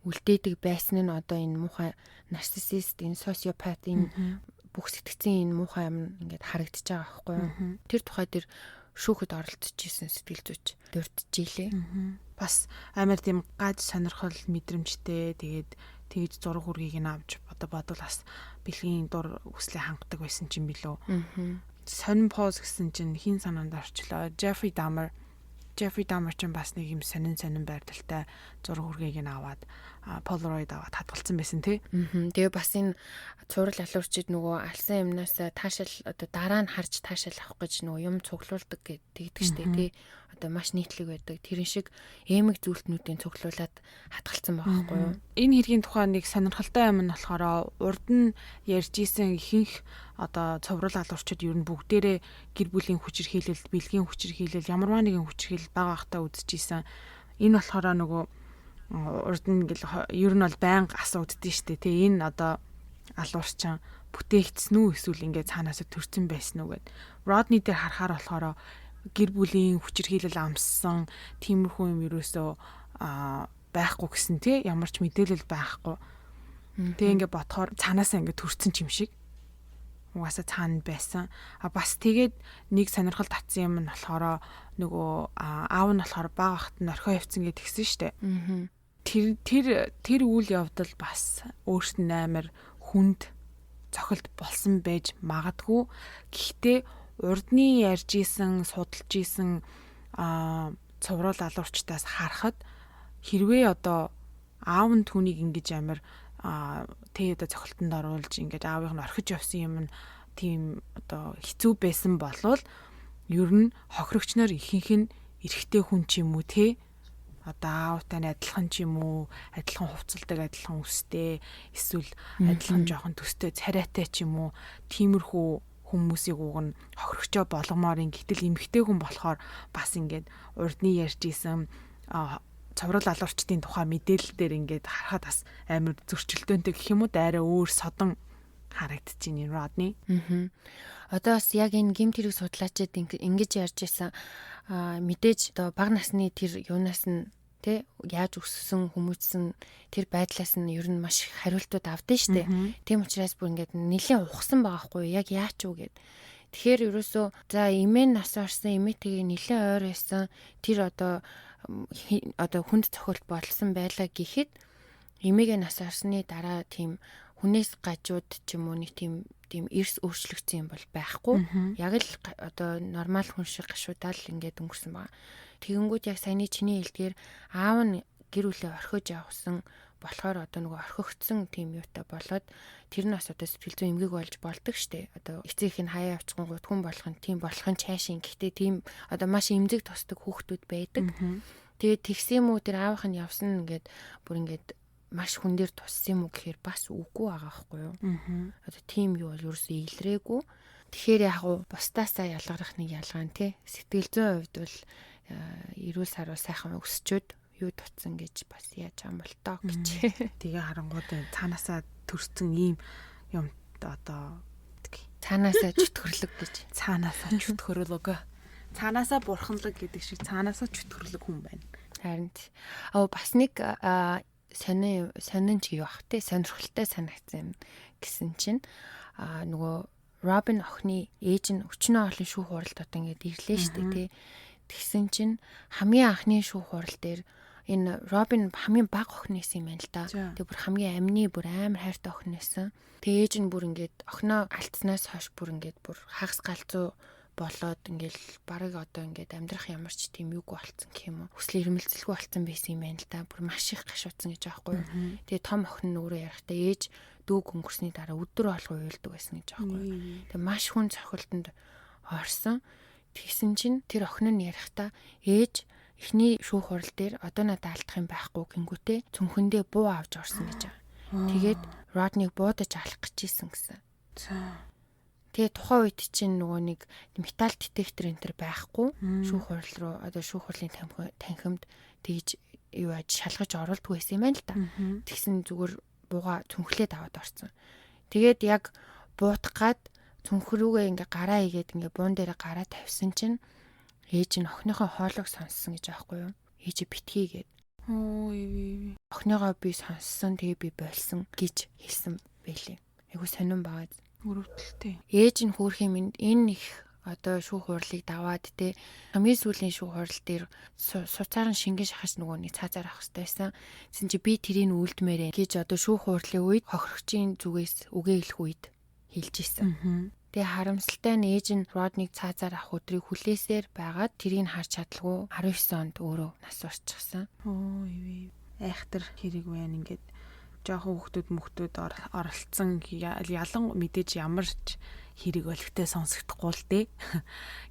үлдээдэг байсан нь одоо энэ муухай нарциссист, энэ социопат, энэ бүх сэтгцийн энэ муухай юм ингээд харагдаж байгаа байхгүй юу? Тэр тухай тэр шүүхэд оролцож исэн сэтгэл зүйч дурдж илээ. Бас амар тийм гаж сонирхол мэдрэмжтэй тэгээд тэгж зураг хүргийг нь авч бодвол бас бэлгийн дур хүслээ хангадаг байсан юм билүү. Сонин поз гэсэн чинь хин санаанд орчлоо. Jeffrey Dahmer ч бас нэг юм сонин байрталтай зураг хүргийг нь аваад Polaroid аваад хадгалсан байсан тий. Тэгээ бас энэ цуврал алуурчид нөгөө алсан юмнаас таашаал одоо дараа нь харж таашаал авах гэж нөгөө юм цуглуулдаг гэдэг штэ тий. Одоо маш нийтлэг байдаг. Тэрэн шиг эмэг зүйлтнүүдийн цуглуулад хадгалсан байгаа байхгүй юу? Энэ хэргийн тухай нэг сонирхолтой юм нь болохоор урд нь ярьж исэн ихэнх одоо цуврал алуурчид ер нь бүгдээрээ гэр бүлийн хүчирхийлэл, бэлгийн хүчирхийлэл, ямарваа нэгэн хүчирхийлэл байгаа хта үзчихсэн. Энэ болохоор нөгөө урд нь ингээл ер нь бол байнга асууддээ штэ тий. Энэ одоо алуурчин бүтээгдсэн үү эсвэл ингээд цаанаасаа төрсэн байсан уу гэд. Родни дээр харахаар болохоор гэр бүлийн хүчирхийлэл амссан тиймэрхүү юм ерөөсөө байхгүй гэсэн тий. Ямар ч мэдээлэл байхгүй. Тэгээ ингээд бодохоор цаанаасаа ингээд төрсэн юм шиг. Угаасаа цаана байсан. Бас тэгээд нэг сонирхол татсан юм нь болохоор нөгөө аав нь болохоор бага хат нь орхио явцсан гэж тэгсэн штэ. Тэр үйл явдал бас өөрт нь амар хүнд цохилт болсон байж магадгүй. Гэхдээ урдны ярьж исэн, судалж исэн цуврал алуурчтаас харахад хэрвээ одоо аав нь түүнийг ингэж амар тэ одоо цохилтонд оруулж ингэж аавыг нь орхиж явсан юм нь тийм одоо хэцүү байсан болвол ер нь хохирогчноор ихэнх нь эрэгтэй хүн ч юм уу те одоо аавтай адилхан ч юм уу, адилхан хувцалдаг, адилхан үстэй, эсвэл адилхан жоохон төстэй, царайтай ч юм уу, тиймэрхүү хүмүүсийг уг нь хохирогчоо болгомоор гэтэл эмэгтэй хүн болохоор бас ингээд урдны ярьж исэн цуврал алуурчдын тухай мэдээлэл дээр ингээд харахад бас амар зөрчилдөөнтэй гэх юм уу, арай өөр содон харагдчихээн энэ Родни. Одоо бас яг энэ гэмт хэрэг судлаачид ингэж ярьж исэн мэдээж одоо бага насны тэр юунаас нь тэ яаж өссөн хүмүүжсэн тэр байдлаас нь ер нь маш хариултууд авдсан штэ. Тийм учраас бүр ингээд нэлээд ухсан байгаа хгүй яг яач юу гэд. Тэгэхээр ерөөсөө за эмээ нас орсон эмээ тэгээ нэлээд ойр байсан тэр одоо хүнд цохилт болсон байлаа гэхэд эмээгээ нас орсны дараа тийм хүнээс гажууд ч юм уу нэг тийм эрс өөрчлөгдсөн юм бол байхгүй. Яг л одоо нормал хүн шиг гашуудаал ингээд өнгөрсөн байгаа. Тэгэнгүүт яг саяны чиний хэлдгээр аав нь гэр бүлээ орхиж явсан болохоор одоо нөгөө орхигдсон тийм юутай болоод тэр нь бас одоо сэтгэл зүйн эмгэг болж болдог штэ. Одоо эцэг их нь хаяа авчихгүйгут хүн болох нь тийм болохын чайшин. Гэхдээ тийм одоо маш эмзэг тусдаг хүүхдүүд байдаг. Тэгээд тэгсэн юм уу тэр аавах нь явсан ингээд бүр ингээд маш хүн дээр туссан юм уу гэхээр бас үгүй байгаа байхгүй юу. Одоо тийм юу бол ерөөсөө илрээгүй. Тэгэхээр яг уу бусдаасаа ялгарах нэг ялгаа нь тий. Сэтгэл зүйн хувьд бол эрүүл сарвал сайхан өсчөөд юу тутсан гэж бас яаж юм бол тоо гэж. Тэгээ харангууд цаанаасаа төрсөн ийм юм одоо цаанаасаа чөтгөрлөг гэж. Цаанаасаа чөтгөрлөг. Цаанаасаа бурханлаг гэдэг шиг цаанаасаа чөтгөрлөг хүн байна. Харин бас нэг сонин ч юу ах те сонирхолтой санагдсан юм гэсэн чинь нөгөө Робин охины ээж нь өчнөө олон шүүх хуралд одоо ингээд ирлээ шүү дээ тий. Тэгсэн чинь хамгийн анхны шүүх хурал дээр энэ Робин хамгийн бага охиноос юм байна л да. Тэг бүр хамгийн амны бүр амар хайртай охиноос. Тэг ээж нь бүр ингээд охиноо алдснаас хойш бүр ингээд бүр хагас галзуу болоод ингээл барыг одоо ингээд амьдрах ямар ч тийм юугүй болцсон гэх юм уу. Хүсэл эрмэлзэлгүй болцсон байсан юм байна л да. Бүр маш их гашуудсан гэж аахгүй юу. Тэгээ том охин нь өөрөө ярихтаа ээж дүүг өнгөрсний дараа өдөр алга уйлдаг байсан гэж аахгүй юу. Тэгээ маш хүн цохилтонд орсон. Тэгсэн чинь тэр охин нь ярихтаа ээж эхний шүүх хурал дээр одоо надад алдах юм байхгүй гингүүтээ цүнхэндээ буу авч орсон гэж байгаа. Тэгээд Родниг буудаж алах гэж исэн гэсэн. Тэгээ тухайн үед чинь нөгөө нэг металл детектор энэ төр байхгүй шүүх хурал руу одоо шүүх хурлын танхимд тэгж юу аж шалгаж оруулдаг байсан юм байна л да. Тэгсэн зүгээр бууга цүнхлээд аваад орсон. Тэгээд яг буутах гад цүнхрүүгээ ингээ гараа игээд ингээ буун дээр гараа тавьсан чинь ээж нь охиныхоо хоолойг сонссон гэж аахгүй юу? Ээж битгий гээд. Охиныгоо би сонссон тэгээ би болсон гэж хэлсэн байлээ. Айгу сонирн байгаа. Өрөвдөлтэй. Ээж нь хөөх юм энэ их одоо шүүх хурлыг даваад те хамгийн сүүлийн шүүх хурал дээр суцааран шингэн шахаж нөгөө нэг цаазаар авах хэрэгтэй байсан. Тэгсэн чи би тэрийг үлдмээрээ гэж одоо шүүх хурлын үед хохирогчийн зүгээс үгээ хэлэх үед хэлж исэн. Тэгээ харамсалтай нь ээж нь Родниг цаазаар авах өдрийг хүлээсээр байгаад тэрийг харж чадлагүй 19 онд өөрөө нас урчихсан. айхтар хэрэг байна ингээд жоохон хүүхдүүд оролцсон ялан мэдээж ямар ч хэрэг өлегтэй сонсогдохгүй л дээ.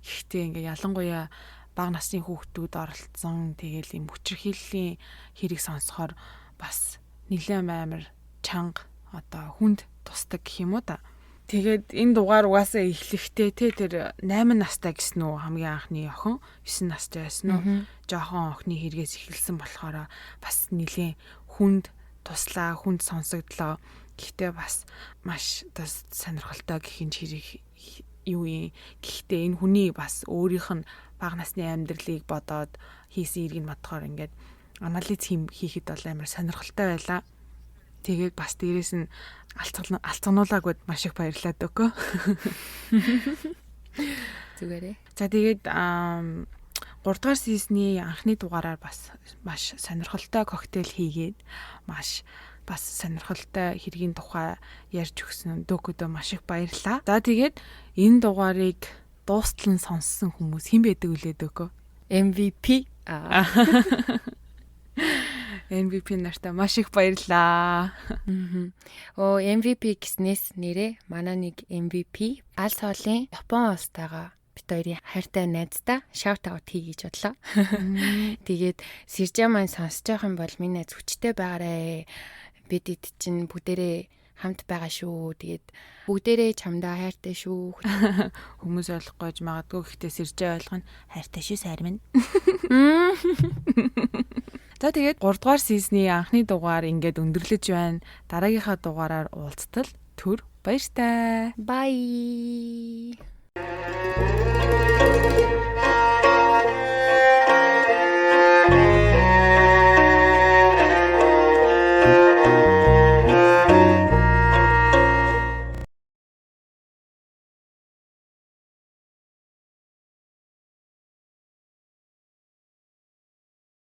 Гэхдээ ингээ ялангуяа бага насны хүүхдүүд оролцсон тэгэл юм хүчирхийллийн хэрэг сонсохоор бас нэлээд амар чанга одоо хүнд тусдаг гэх юм уу та. Тэгээд энэ дугаар угаасаа эхлэхдээ тэр 8 настай гэсэн үү хамгийн анхны охин 9 настай байсан уу жоохон охины хэрэгээс эхэлсэн болохоор бас нэлээд хүнд туслаа, хүнд сонсогдлоо. Гэхдээ бас маш сонирхолтой гэх юм хэрэг юу юм. Гэхдээ энэ хүний бас өөрийнх нь бага насны амьдралыг бодоод хийсэн иргэн бодохоор ингээд анализ хийхэд бол амар сонирхолтой байлаа. Тэгээд бас дээрэс нь алцгануулаагүй маш их баярлалаа дөгөө. Зүгээрээ. За тэгээд 3 дугаар сизны анхны дугаараар бас маш сонирхолтой коктейл хийгээд бас сонирхолтой хэргийн тухай ярьж өгсөн дөгөөдөө маш их баярлалаа. За тэгээд энэ дугаарыг дуустал нь сонссон хүмүүс хэн байдаг үлээ дөгөө? MVP. MVP нартай маш их баярлаа. MVP гэснээс нэрээ манай нэг MVP аль соолын Япон улстайгаа бит хоёрын хайртай найздаа shout out хий гэж бодлоо. Тэгээд Сэржа маань сонсож байгаа юм бол миний найз хүчтэй байгаарэ. Бид эд чинь бүгдээрээ хамт байгаа шүү. Тэгээд бүгдээрээ чамдаа хайртай шүү. Хүмүүс ойлгохгүй магадгүй гэхдээ Сэржа ойлгоно. Хайртай шүү сайр минь. За тэгээд 3 дугаар сизны анхны дугаар ингээд өндөрлөж байна. Дараагийнхаа дугаараар уулзтал түр баяртай. Bye.